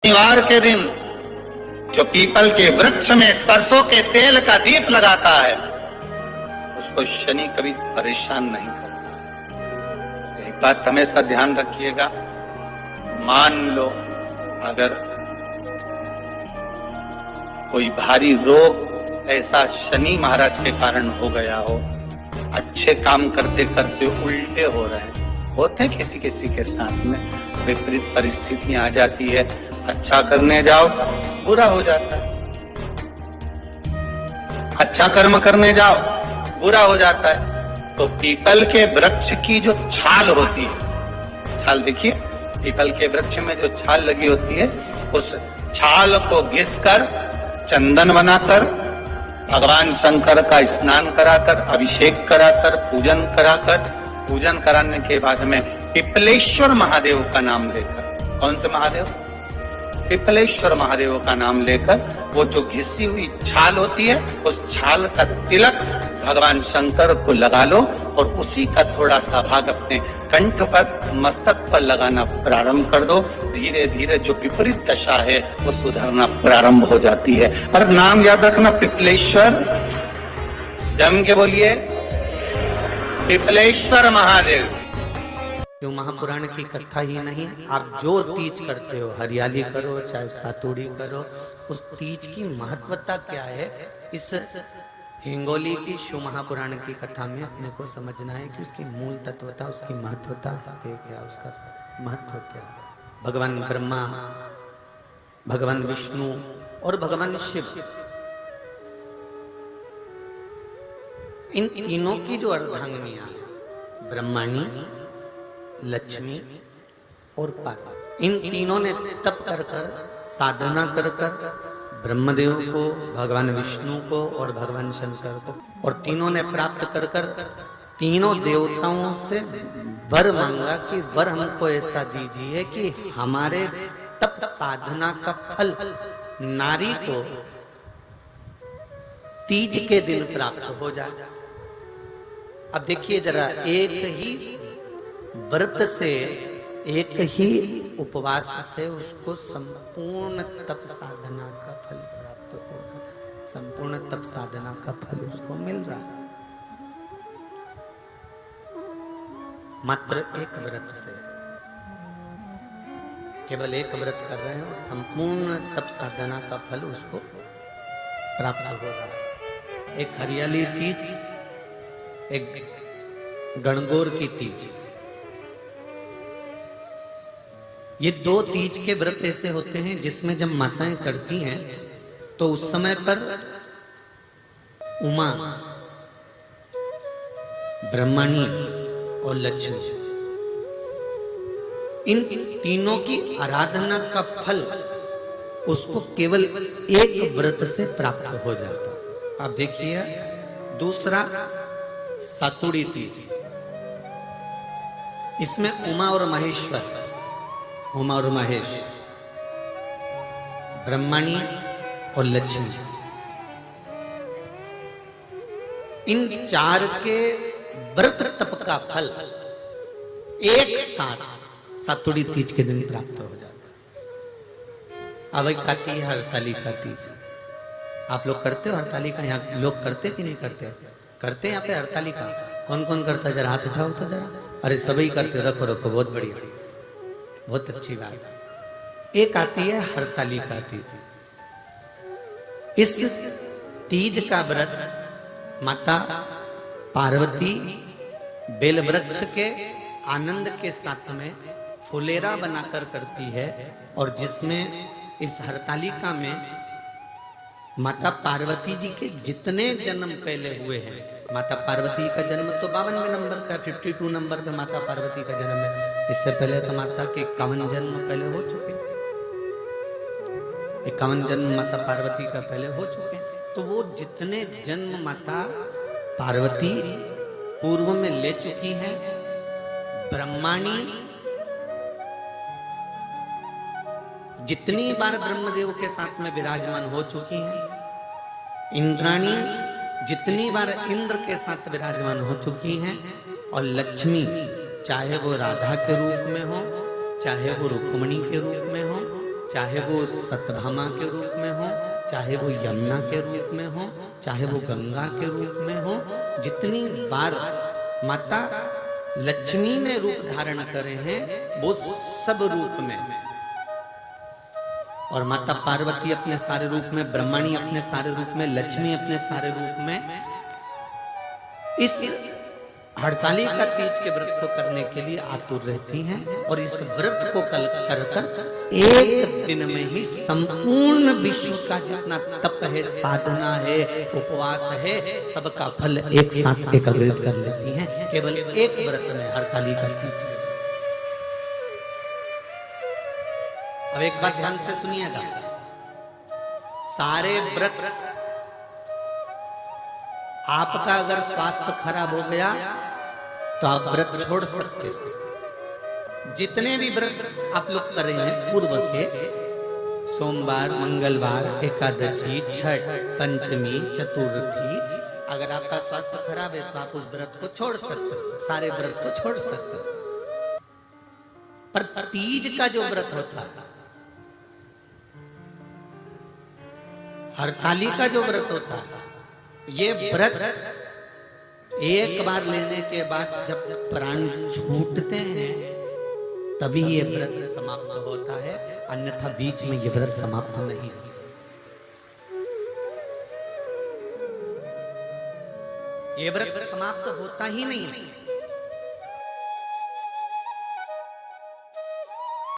शनिवार के दिन जो पीपल के वृक्ष में सरसों के तेल का दीप लगाता है उसको शनि कभी परेशान नहीं करता। एक बात हमेशा ध्यान रखिएगा, मान लो अगर कोई भारी रोग ऐसा शनि महाराज के कारण हो गया हो, अच्छे काम करते करते उल्टे हो रहे हैं, होते किसी किसी के साथ में विपरीत परिस्थितियां आ जाती है, अच्छा करने जाओ बुरा हो जाता है, अच्छा कर्म करने जाओ बुरा हो जाता है। तो पीपल के वृक्ष की जो छाल होती है, छाल देखिए पीपल के वृक्ष में जो छाल लगी होती है, उस छाल को घिसकर चंदन बनाकर भगवान शंकर का स्नान कराकर, अभिषेक कराकर, पूजन कराने के बाद में पिपलेश्वर महादेव का नाम लेकर, कौन से महादेव? पिपलेश्वर महादेव का नाम लेकर वो जो घिसी हुई छाल होती है उस छाल का तिलक भगवान शंकर को लगा लो और उसी का थोड़ा सा भाग अपने कंठ पर, मस्तक पर लगाना प्रारंभ कर दो। धीरे धीरे जो विपरीत दशा है वो सुधरना प्रारंभ हो जाती है। और नाम याद रखना, पिपलेश्वर, जम के बोलिए पिपलेश्वर महादेव। जो महापुराण की कथा ही नहीं, आप जो तीज करते हो, हरियाली करो चाहे सातुड़ी करो, उस तीज की महत्वता क्या है, इस हिंगोली की शिव महापुराण की कथा में अपने को समझना है कि उसकी मूल तत्वता, उसकी महत्वता है क्या, उसका महत्व क्या है। भगवान ब्रह्मा, भगवान विष्णु और भगवान शिव, इन तीनों की जो अर्धांगिनियां हैं, ब्रह्माणी, लक्ष्मी और पार्वती, इन तीनों ने तप कर कर, साधना कर कर ब्रह्मदेव को, भगवान विष्णु को और भगवान शंकर को, और तीनों ने प्राप्त कर कर तीनों देवताओं से वर मांगा कि वर हमको ऐसा दीजिए कि हमारे तप साधना का फल नारी को तीज के दिन प्राप्त हो जाए। अब देखिए जरा, एक ही व्रत से, एक ही उपवास से उसको संपूर्ण तप साधना का फल प्राप्त होगा, संपूर्ण तप साधना का फल उसको मिल रहा है। मात्र एक व्रत से, केवल एक व्रत कर रहे हैं, संपूर्ण तप साधना का फल उसको प्राप्त हो रहा है। एक हरियाली तीज, एक गणगौर की तीज, ये दो तीज के व्रत ऐसे होते हैं जिसमें जब माताएं करती हैं तो उस समय पर उमा, ब्रह्मणी और लक्ष्मी, इन तीनों की आराधना का फल उसको केवल एक व्रत से प्राप्त हो जाता। आप देखिए दूसरा सातुड़ी तीज, इसमें उमा और महेश्वर, उमा और महेश, ब्रह्मणी और लक्ष्मी, इन चार के व्रत तप का फल एक साथ सातुड़ी तीज के दिन प्राप्त हो जाता। अब एक आती है हरतालिका तीज। आप लोग करते हो हरतालिका? यहाँ लोग करते कि नहीं करते? करते हैं यहाँ पे हरतालिका? कौन कौन करता है? जरा हाथ उठाओ तो जरा। अरे सभी करते, रखो रखो, बहुत बढ़िया, बहुत अच्छी बात। एक आती है हरतालिका तीज। इस तीज का व्रत माता पार्वती बेल वृक्ष के आनंद के साथ में फुलेरा बनाकर करती है, और जिसमें इस हरतालिका में माता पार्वती जी के जितने जन्म पहले हुए हैं, माता पार्वती का जन्म तो 52वें नंबर का, 52 नंबर पे माता पार्वती का जन्म है। इससे पहले तो माता के 51 जन्म पहले हो चुके, 51 जन्म माता पार्वती का पहले हो चुके हैं। तो वो जितने जन्म माता पार्वती पूर्व में ले चुकी हैं, ब्रह्माणी जितनी बार ब्रह्मदेव के साथ में विराजमान हो चुकी हैं, इंद्राणी जितनी बार इंद्र के साथ विराजमान हो चुकी हैं, और लक्ष्मी चाहे वो राधा के रूप में हो, चाहे वो रुक्मणी के रूप में हो, चाहे वो सत्यभामा के रूप में हो, चाहे वो यमुना के रूप में हो, चाहे वो गंगा के रूप में हो, जितनी बार माता लक्ष्मी ने रूप धारण करे हैं वो सब रूप में, और माता पार्वती अपने सारे रूप में, ब्रह्मणी अपने सारे रूप में, लक्ष्मी अपने सारे रूप में इस हड़तालिका तीज के व्रत को करने के लिए आतुर रहती हैं। और इस व्रत को कर कर एक दिन में ही संपूर्ण विश्व का जितना तप है, साधना है, उपवास है, सबका फल एक साथ एकत्रित कर लेती हैं केवल एक व्रत में, हड़तालिका तीज। अब एक बात ध्यान से सुनिएगा, सारे व्रत आपका अगर स्वास्थ्य खराब हो गया तो आप व्रत छोड़ सकते हो। जितने भी व्रत आप लोग कर रहे हैं पूर्व के, सोमवार, मंगलवार, एकादशी, छठ, पंचमी, चतुर्थी, अगर आपका स्वास्थ्य खराब है तो आप उस व्रत को छोड़ सकते हो, सारे व्रत को छोड़ सकते हो। पर तीज का जो व्रत होता है, हड़तालिका का जो व्रत होता है, ये व्रत एक बार लेने के बाद जब प्राण छूटते हैं तभी ये व्रत समाप्त होता है, अन्यथा बीच में ये व्रत समाप्त नहीं होता। ये व्रत समाप्त होता ही नहीं है।